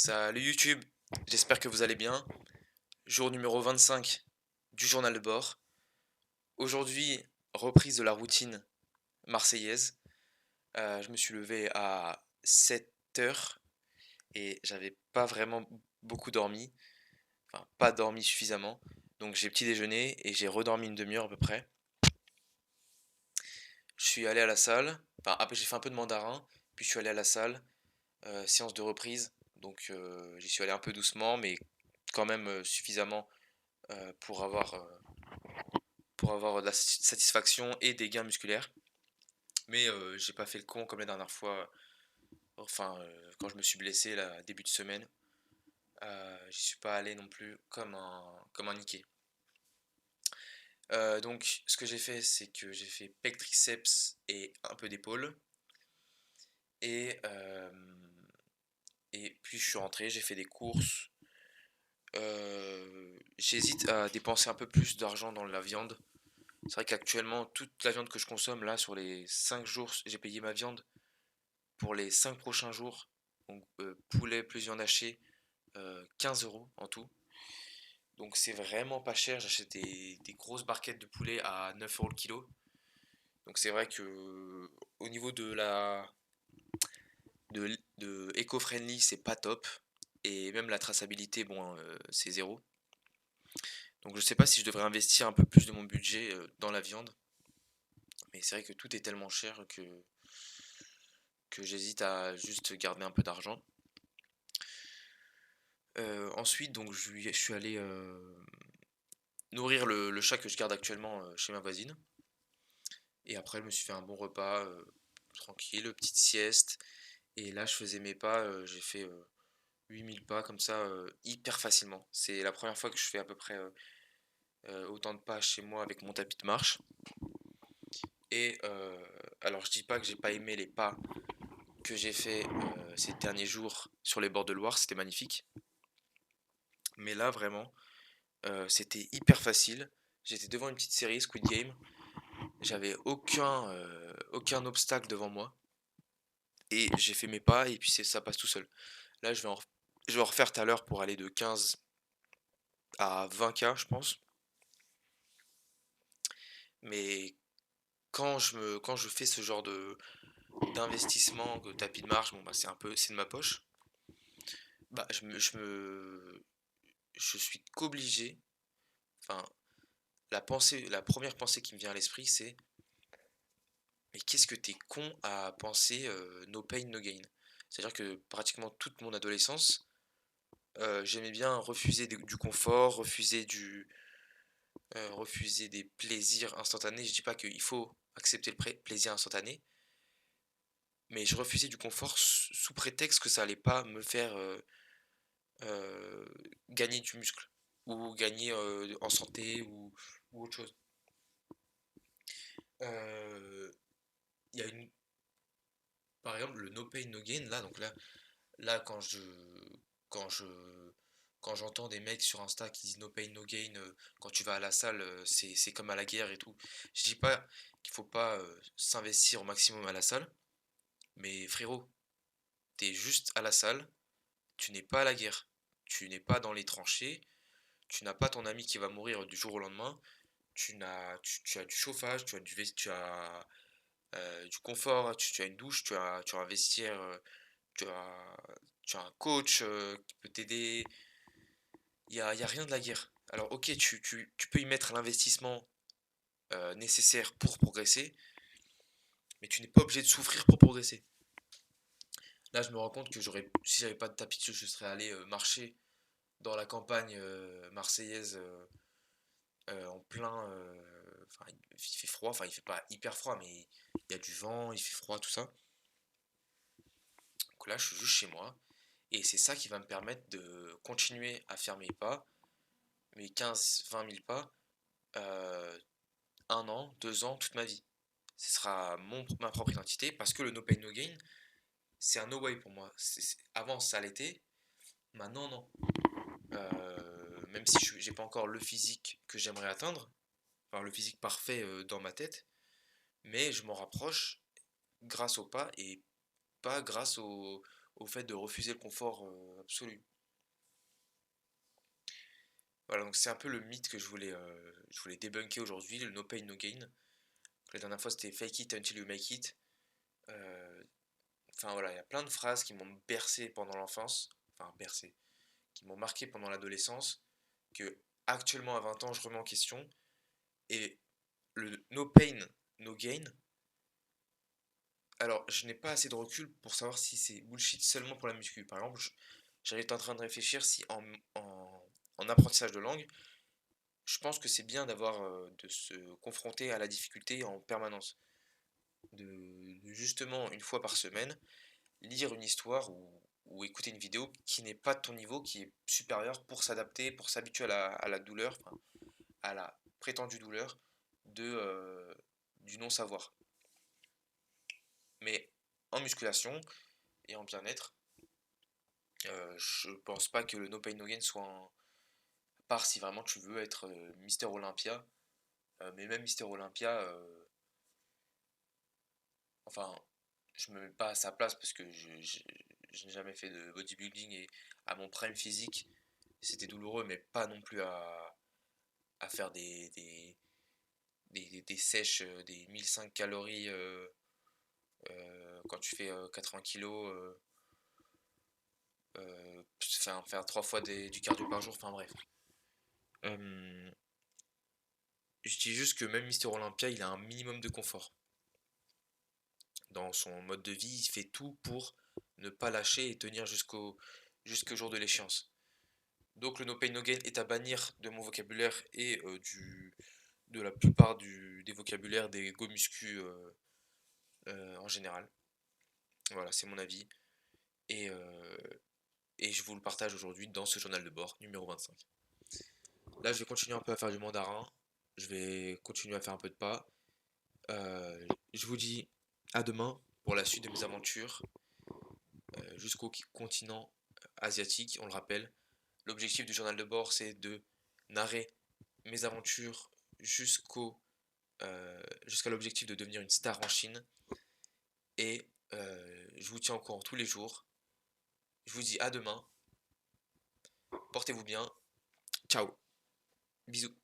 Salut YouTube, j'espère que vous allez bien. Jour numéro 25 du journal de bord. Aujourd'hui, reprise de la routine marseillaise. Je me suis levé à 7 heures et j'avais pas vraiment beaucoup dormi, enfin pas dormi suffisamment. Donc j'ai petit déjeuné et j'ai redormi une demi-heure à peu près. Je suis allé à la salle, enfin après j'ai fait un peu de mandarin, puis je suis allé à la salle, séance de reprise. Donc j'y suis allé un peu doucement, mais quand même suffisamment euh, pour avoir, euh, pour avoir de la satisfaction et des gains musculaires. Mais j'ai pas fait le con comme la dernière fois, enfin quand je me suis blessé là, début de semaine. J'y suis pas allé non plus comme un niqué. Donc ce que j'ai fait, c'est que j'ai fait pec triceps et un peu d'épaule. Et, euh, et puis je suis rentré, j'ai fait des courses. J'hésite à dépenser un peu plus d'argent dans la viande. C'est vrai qu'actuellement, toute la viande que je consomme, là, sur les 5 jours, j'ai payé ma viande pour les 5 prochains jours. Donc, poulet plus viande hachée, 15 euros en tout. Donc, c'est vraiment pas cher. J'achète des grosses barquettes de poulet à 9 euros le kilo. Donc, c'est vrai que au niveau de éco-friendly, c'est pas top. Et même la traçabilité, bon, c'est zéro. Donc, je sais pas si je devrais investir un peu plus de mon budget dans la viande. Mais c'est vrai que tout est tellement cher que j'hésite à juste garder un peu d'argent. Ensuite, donc, je suis allé nourrir le chat que je garde actuellement chez ma voisine. Et après, je me suis fait un bon repas, tranquille, petite sieste. Et là, je faisais mes pas, j'ai fait 8000 pas comme ça, hyper facilement. C'est la première fois que je fais à peu près autant de pas chez moi avec mon tapis de marche. Et alors, je dis pas que j'ai pas aimé les pas que j'ai fait ces derniers jours sur les bords de Loire, c'était magnifique. Mais là, vraiment, c'était hyper facile. J'étais devant une petite série, Squid Game. J'avais aucun obstacle devant moi. Et j'ai fait mes pas et puis ça passe tout seul. Là, je vais en refaire tout à l'heure pour aller de 15 à 20K, je pense. Mais quand je fais ce genre d'investissement, de tapis de marche, bon, bah, c'est de ma poche. Bah, je suis qu'obligé. Enfin, la première pensée qui me vient à l'esprit, c'est mais qu'est-ce que t'es con à penser no pain, no gain. C'est-à-dire que pratiquement toute mon adolescence, j'aimais bien refuser du confort, refuser des plaisirs instantanés. Je dis pas qu'il faut accepter le plaisir instantané, mais je refusais du confort sous prétexte que ça allait pas me faire euh, gagner du muscle ou gagner en santé ou autre chose. Euh, Il y a par exemple, le no pain, no gain, là, donc là, quand je, quand j'entends des mecs sur Insta qui disent no pain, no gain, quand tu vas à la salle, c'est comme à la guerre et tout. Je dis pas qu'il faut pas s'investir au maximum à la salle, mais frérot, t'es juste à la salle, tu n'es pas à la guerre, tu n'es pas dans les tranchées, tu n'as pas ton ami qui va mourir du jour au lendemain, tu as du chauffage, tu as du confort, tu as une douche, tu as un vestiaire, tu as, tu as un coach qui peut t'aider. Il y a rien de la guerre. Alors ok, tu peux y mettre l'investissement nécessaire pour progresser, mais tu n'es pas obligé de souffrir pour progresser. Là, je me rends compte que si j'avais pas de tapis de je serais allé marcher dans la campagne marseillaise en plein. Enfin, il fait froid, enfin, il fait pas hyper froid, mais il y a du vent, il fait froid, tout ça. Donc là, je suis juste chez moi. Et c'est ça qui va me permettre de continuer à faire mes pas, mes 15-20 000 pas, euh, 1 an, 2 ans, toute ma vie. Ce sera ma propre identité parce que le no pain no gain, c'est un no way pour moi. Avant, ça l'était, maintenant, non. Même si j'ai pas encore le physique que j'aimerais atteindre, enfin le physique parfait dans ma tête, mais je m'en rapproche grâce au pas et pas grâce au fait de refuser le confort absolu. Voilà, donc c'est un peu le mythe que je voulais débunker aujourd'hui, le no pain no gain. La dernière fois c'était fake it until you make it. Euh, Enfin voilà, il y a plein de phrases qui m'ont bercé pendant l'enfance, enfin bercé, qui m'ont marqué pendant l'adolescence, que actuellement à 20 ans je remets en question. Et le no pain no gain, alors je n'ai pas assez de recul pour savoir si c'est bullshit seulement pour la muscu. Par exemple, j'étais en train de réfléchir si en apprentissage de langue, je pense que c'est bien de se confronter à la difficulté en permanence. De justement, une fois par semaine, lire une histoire ou écouter une vidéo qui n'est pas de ton niveau, qui est supérieure pour s'adapter, pour s'habituer à la douleur, enfin, à la prétendue douleur du non-savoir. Mais en musculation et en bien-être, je pense pas que le no pain no gain soit un... À part si vraiment tu veux être Mister Olympia, mais même Mister Olympia, enfin, je me mets pas à sa place parce que je n'ai jamais fait de bodybuilding et à mon prime physique, c'était douloureux, mais pas non plus à faire des sèches, des 1005 calories quand tu fais 80 kilos, faire 3 fois du cardio par jour, enfin bref. Euh, je dis juste que même Mister Olympia, il a un minimum de confort. Dans son mode de vie, il fait tout pour ne pas lâcher et tenir jusqu'au jour de l'échéance. Donc le no pain no gain est à bannir de mon vocabulaire et de la plupart des vocabulaires des go muscu en général. Voilà, c'est mon avis. Et, euh, et je vous le partage aujourd'hui dans ce journal de bord numéro 25. Là, je vais continuer un peu à faire du mandarin. Je vais continuer à faire un peu de pas. Je vous dis à demain pour la suite de mes aventures jusqu'au continent asiatique. On le rappelle, l'objectif du journal de bord, c'est de narrer mes aventures jusqu'à l'objectif de devenir une star en Chine. Et je vous tiens au courant tous les jours. Je vous dis à demain. Portez-vous bien. Ciao. Bisous.